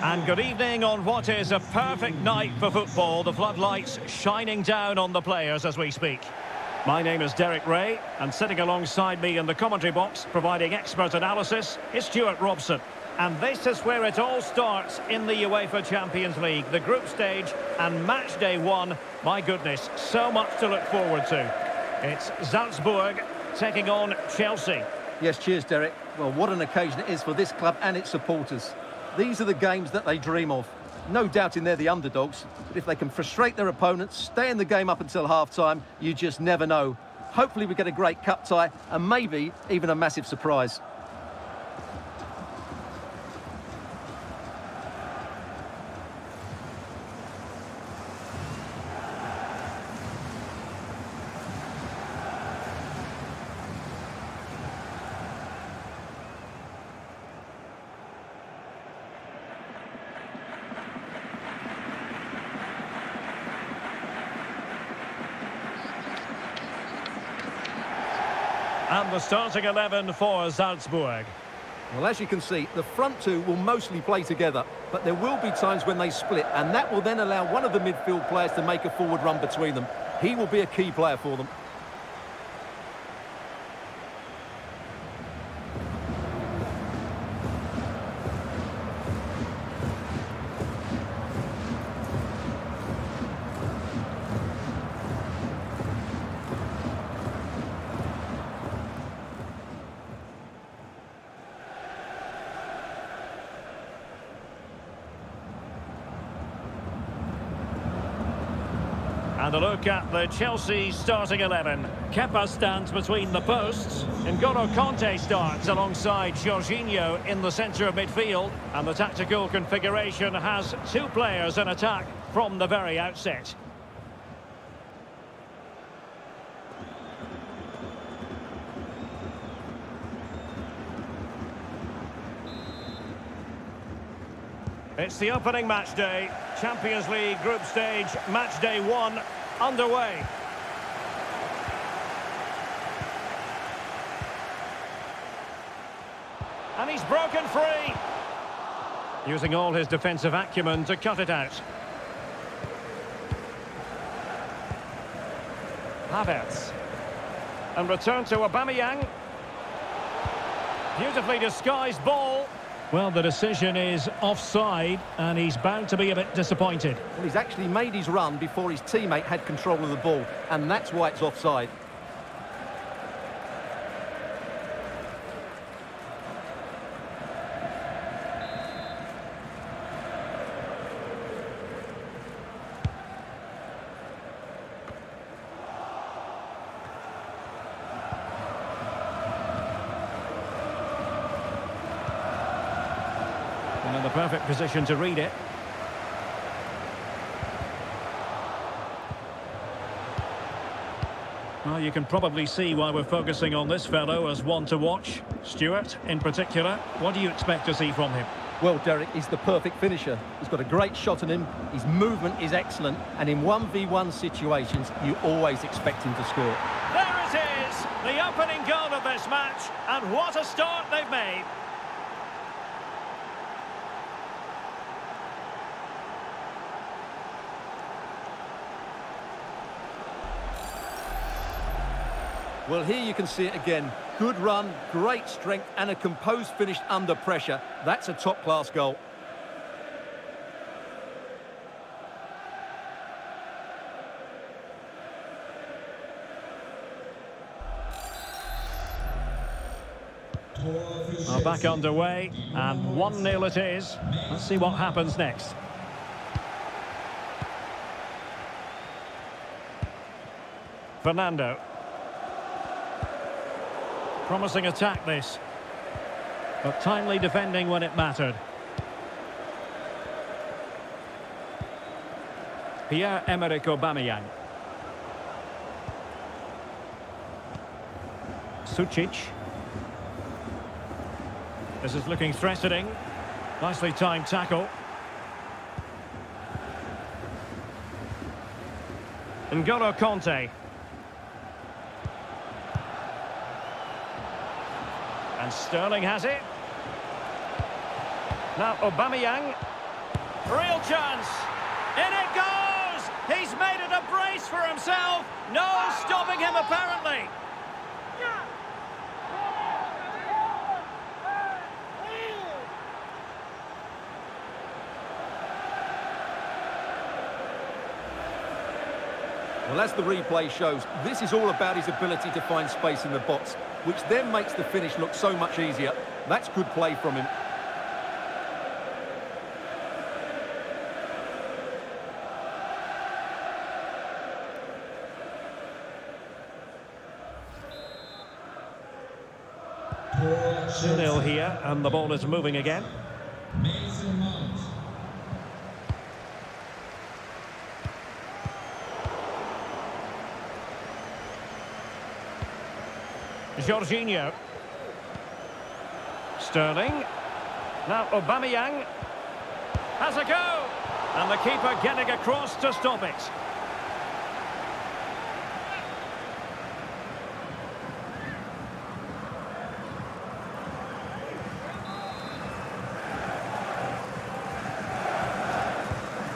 And good evening on what is a perfect night for football. The floodlights shining down on the players as we speak. My name is Derek Ray, and sitting alongside me in the commentary box, providing expert analysis, is Stuart Robson. And this is where it all starts in the UEFA Champions League, the group stage and match day one. My goodness, so much to look forward to. It's Salzburg taking on Chelsea. Yes, cheers, Derek. Well, what an occasion it is for this club and its supporters. These are the games that they dream of. No doubting they're the underdogs, but if they can frustrate their opponents, stay in the game up until half-time, you just never know. Hopefully we get a great cup tie and maybe even a massive surprise. And the starting 11 for Salzburg. Well, as you can see, the front two will mostly play together, but there will be times when they split, and that will then allow one of the midfield players to make a forward run between them. He will be a key player for them. And a look at the Chelsea starting 11. Kepa stands between the posts. N'Golo Kanté starts alongside Jorginho in the centre of midfield. And the tactical configuration has two players in attack from the very outset. It's the opening match day. Champions League group stage, match day one, underway. And he's broken free. Using all his defensive acumen to cut it out. Havertz. And return to Aubameyang. Beautifully disguised ball. Well, the decision is offside, and he's bound to be a bit disappointed. Well, he's actually made his run before his teammate had control of the ball, and that's why it's offside. In the perfect position to read it. Well, you can probably see why we're focusing on this fellow as one to watch. Stuart, in particular, what do you expect to see from him? Well, Derek, he's the perfect finisher. He's got a great shot on him, his movement is excellent, and in 1v1 situations, you always expect him to score. There it is, the opening goal of this match, and what a start they've made. Well, here you can see it again. Good run, great strength, and a composed finish under pressure. That's a top-class goal. Well, back underway, and 1-0 it is. Let's see what happens next. Fernando. Promising attack this, but timely defending when it mattered. Pierre-Emerick Aubameyang. Sucic. This is looking threatening. Nicely timed tackle. N'Golo Kanté. And Sterling has it. Now Aubameyang. Real chance. In it goes! He's made it a brace for himself. No stopping him, apparently. Well, as the replay shows, this is all about his ability to find space in the box, which then makes the finish look so much easier. That's good play from him. Nil here, and the ball is moving again. Jorginho. Sterling. Now Aubameyang. Has a go. And the keeper getting across to stop it.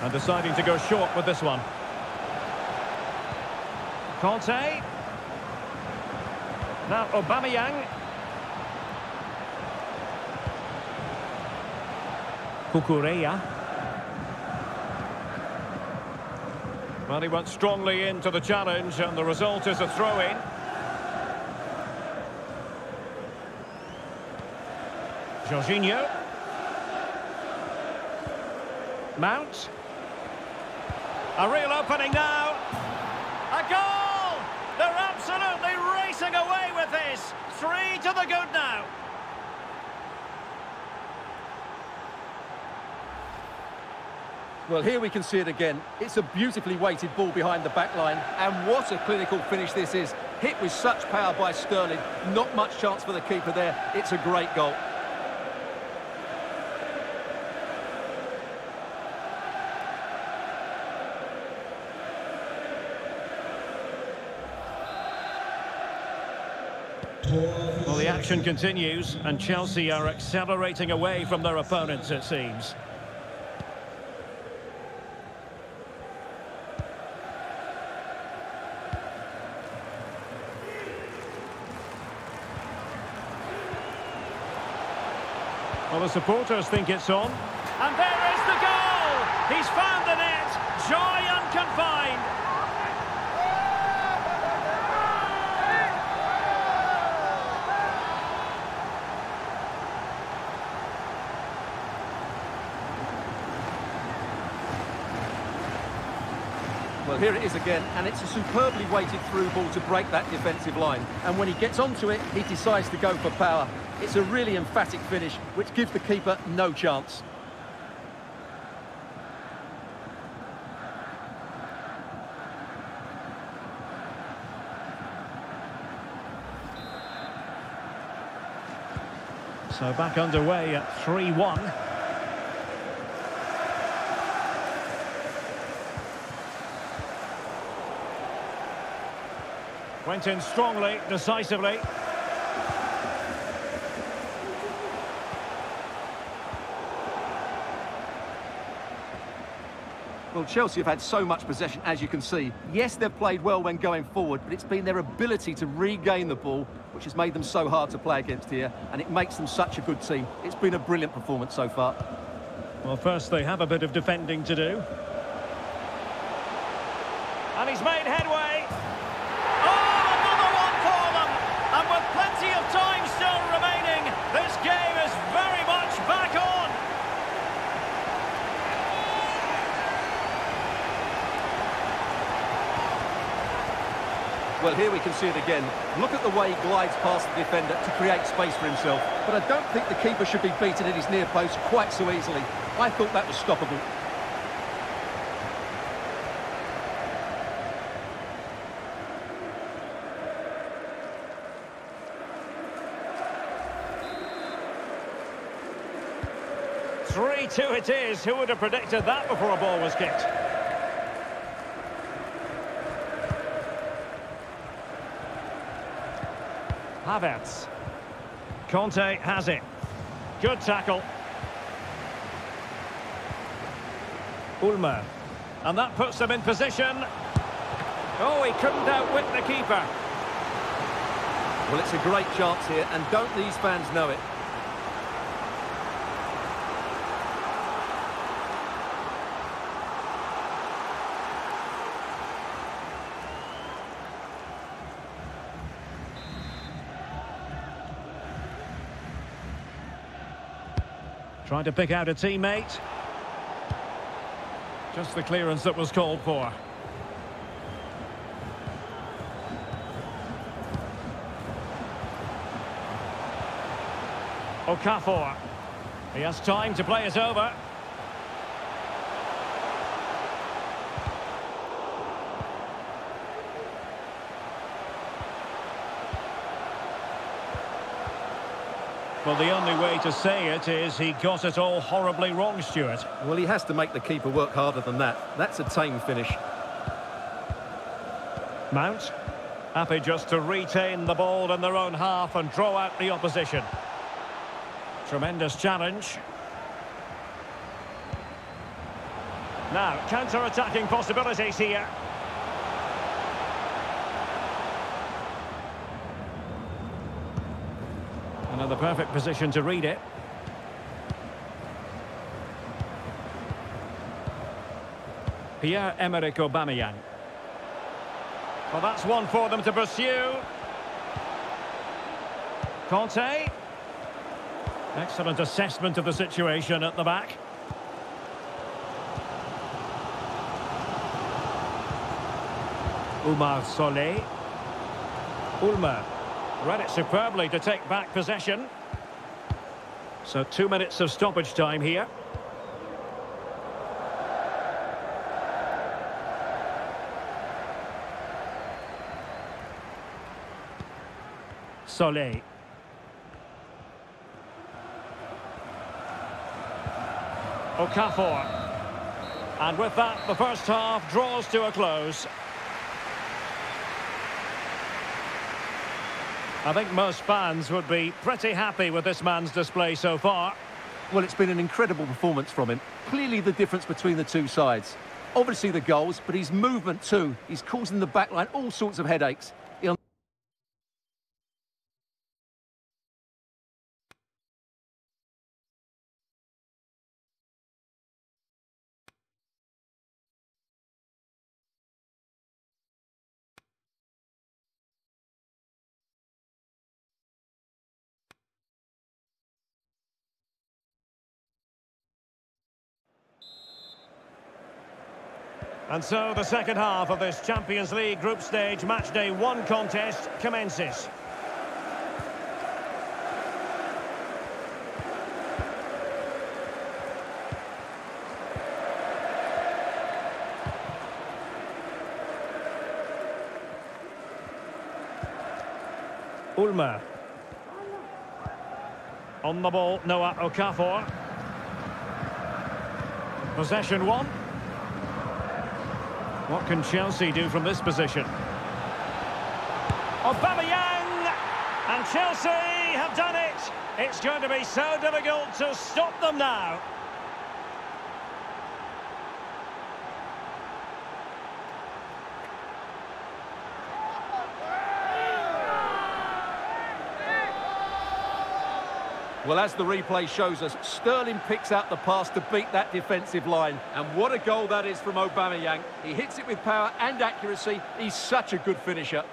And deciding to go short with this one. Conte. Now Aubameyang. Cucurella. Well, he went strongly into the challenge, and the result is a throw-in. Jorginho. Mount. A real opening now. A goal! They're absolutely racing away with this. 3 to the good now. Well, here we can see it again. It's a beautifully weighted ball behind the back line, and what a clinical finish this is. Hit with such power by Sterling. Not much chance for the keeper there. It's a great goal. Well, the action continues, and Chelsea are accelerating away from their opponents, it seems. Well, the supporters think it's on. And there is the goal! He's found the net! Joy unconfined! Well, here it is again, and it's a superbly weighted through ball to break that defensive line. And when he gets onto it, he decides to go for power. It's a really emphatic finish, which gives the keeper no chance. So back underway at 3-1. Went in strongly, decisively. Well, Chelsea have had so much possession, as you can see. Yes, they've played well when going forward, but it's been their ability to regain the ball which has made them so hard to play against here, and it makes them such a good team. It's been a brilliant performance so far. Well, first they have a bit of defending to do. And he's made headway. Oh, another one for them! And with plenty of time still remaining, this game is very much back on. Well, here we can see it again. Look at the way he glides past the defender to create space for himself. But I don't think the keeper should be beaten at his near post quite so easily. I thought that was stoppable. Three-2 it is. Who would have predicted that before a ball was kicked? Havertz. Conte has it. Good tackle. Ulmer. And that puts them in position. Oh, he couldn't outwit the keeper. Well, it's a great chance here, and don't these fans know it? Trying to pick out a teammate. Just the clearance that was called for. Okafor. He has time to play it over. Well, the only way to say it is he got it all horribly wrong, Stuart. Well, he has to make the keeper work harder than that. That's a tame finish. Mount. Happy just to retain the ball in their own half and draw out the opposition. Tremendous challenge. Now, counter-attacking possibilities here. And in the perfect position to read it. Pierre-Emerick Aubameyang. Well, that's one for them to pursue. Conte. Excellent assessment of the situation at the back. Oumar Solé. Ulmer. Read it superbly to take back possession. So 2 minutes of stoppage time here. Solé. Okafor. And with that, the first half draws to a close. I think most fans would be pretty happy with this man's display so far. Well, it's been an incredible performance from him. Clearly the difference between the two sides. Obviously the goals, but his movement too. He's causing the backline all sorts of headaches. And so the second half of this Champions League group stage matchday 1 contest commences. Ulmer. On the ball, Noah Okafor. Possession 1. What can Chelsea do from this position? Aubameyang! And Chelsea have done it! It's going to be so difficult to stop them now. Well, as the replay shows us, Sterling picks out the pass to beat that defensive line. And what a goal that is from Aubameyang. He hits it with power and accuracy. He's such a good finisher.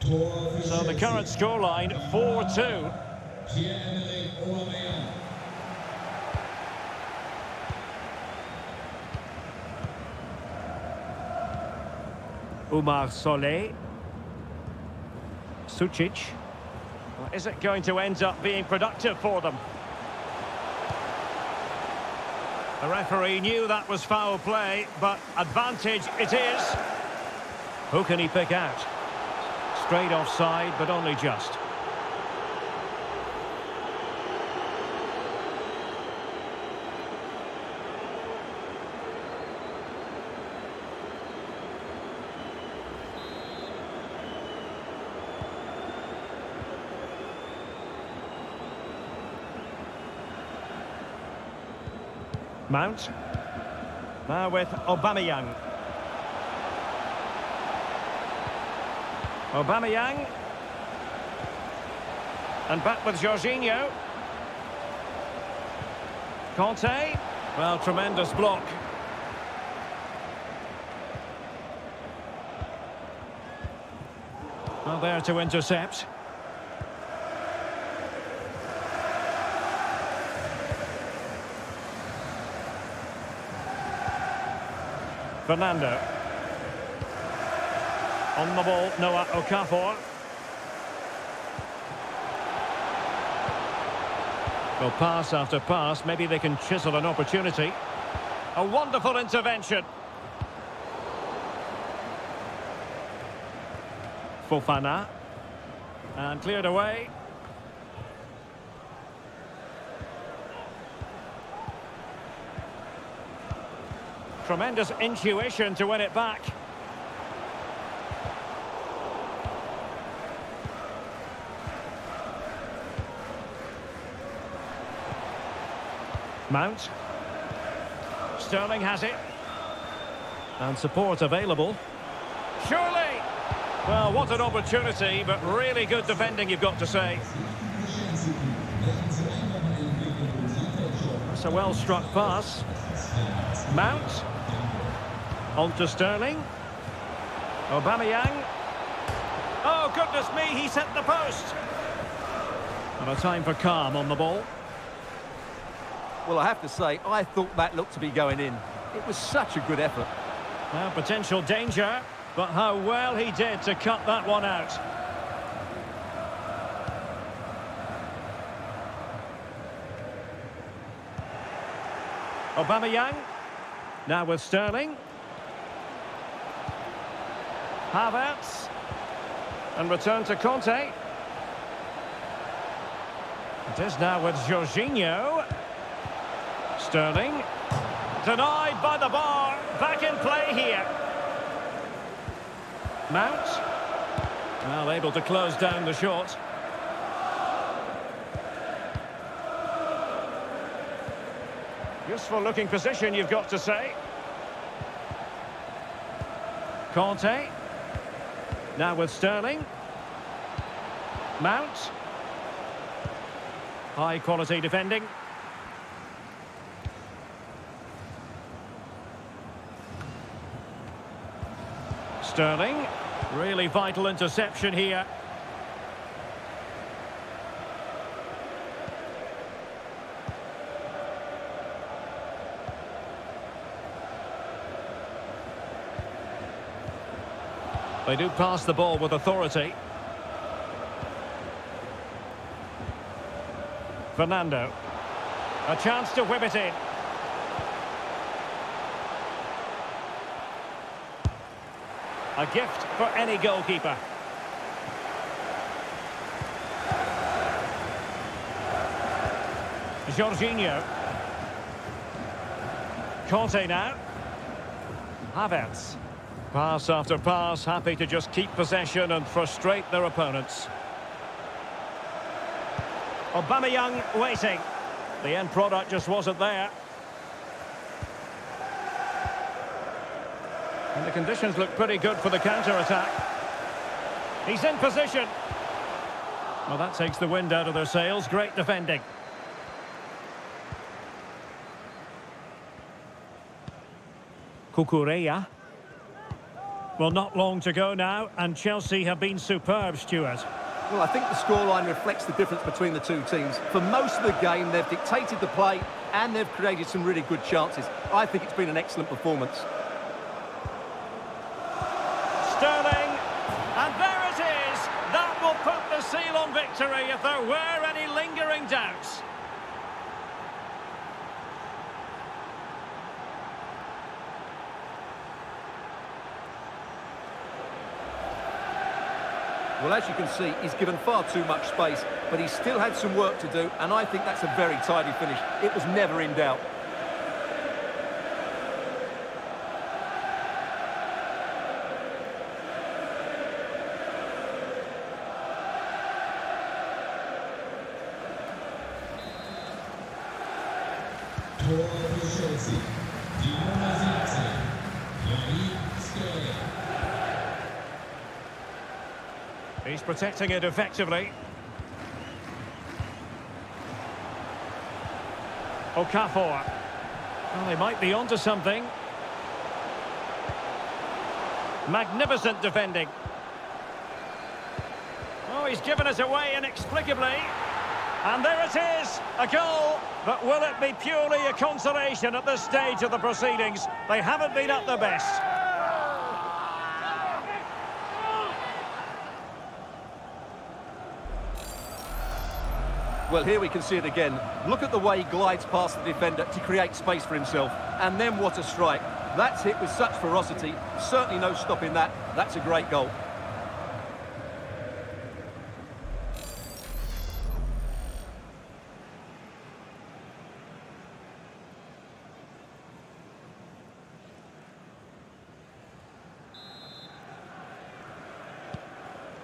So the current scoreline, 4-2. Oumar Solé. Sucic. Well, is it going to end up being productive for them? The referee knew that was foul play, but advantage it is. Who can he pick out? Straight offside, but only just. Mount. Now with Aubameyang. Aubameyang. And back with Jorginho. Conte. Well, tremendous block. Well, there to intercept. Fernando. On the ball, Noah Okafor. Well, pass after pass, maybe they can chisel an opportunity. A wonderful intervention. Fofana. And cleared away. Tremendous intuition to win it back. Mount. Sterling has it. And support available. Surely! Well, what an opportunity, but really good defending, you've got to say. That's a well-struck pass. Mount. On to Sterling. Aubameyang. Oh, goodness me, he's hit the post. And a time for calm on the ball. Well, I have to say, I thought that looked to be going in. It was such a good effort. Now, potential danger, but how well he did to cut that one out. Aubameyang. Now with Sterling. Havertz. And return to Conte. It is now with Jorginho. Sterling. Denied by the bar. Back in play here. Mount. Well, able to close down the shot. Useful looking position, you've got to say. Conte. Now with Sterling. Mount. High quality defending. Sterling. Really vital interception here. They do pass the ball with authority. Fernando. A chance to whip it in. A gift for any goalkeeper. Jorginho. Conte now. Havertz. Pass after pass, happy to just keep possession and frustrate their opponents. Aubameyang waiting. The end product just wasn't there. And the conditions look pretty good for the counter-attack. He's in position. Well, that takes the wind out of their sails. Great defending. Cucurella. Well, not long to go now, and Chelsea have been superb, Stuart. Well, I think the scoreline reflects the difference between the two teams. For most of the game, they've dictated the play, and they've created some really good chances. I think it's been an excellent performance. Sterling, and there it is. That will put the seal on victory if there were any lingering doubts. Well, as you can see, he's given far too much space, but he still had some work to do, and I think that's a very tidy finish. It was never in doubt. He's protecting it effectively. Okafor. Well, they might be onto something. Magnificent defending. Oh, he's given us away inexplicably. And there it is, a goal. But will it be purely a consolation at this stage of the proceedings? They haven't been at their best. Well, here we can see it again. Look at the way he glides past the defender to create space for himself. And then what a strike. That's hit with such ferocity. Certainly no stopping that. That's a great goal.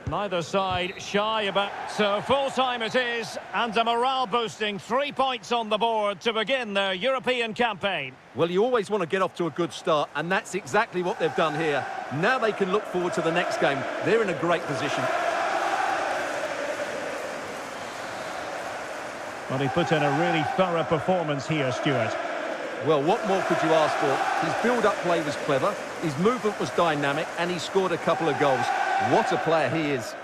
Neither side shy about. So full-time it is, and a morale-boosting 3 points on the board to begin their European campaign. Well, you always want to get off to a good start, and that's exactly what they've done here. Now they can look forward to the next game. They're in a great position. Well, he put in a really thorough performance here, Stuart. Well, what more could you ask for? His build-up play was clever, his movement was dynamic, and he scored a couple of goals. What a player he is.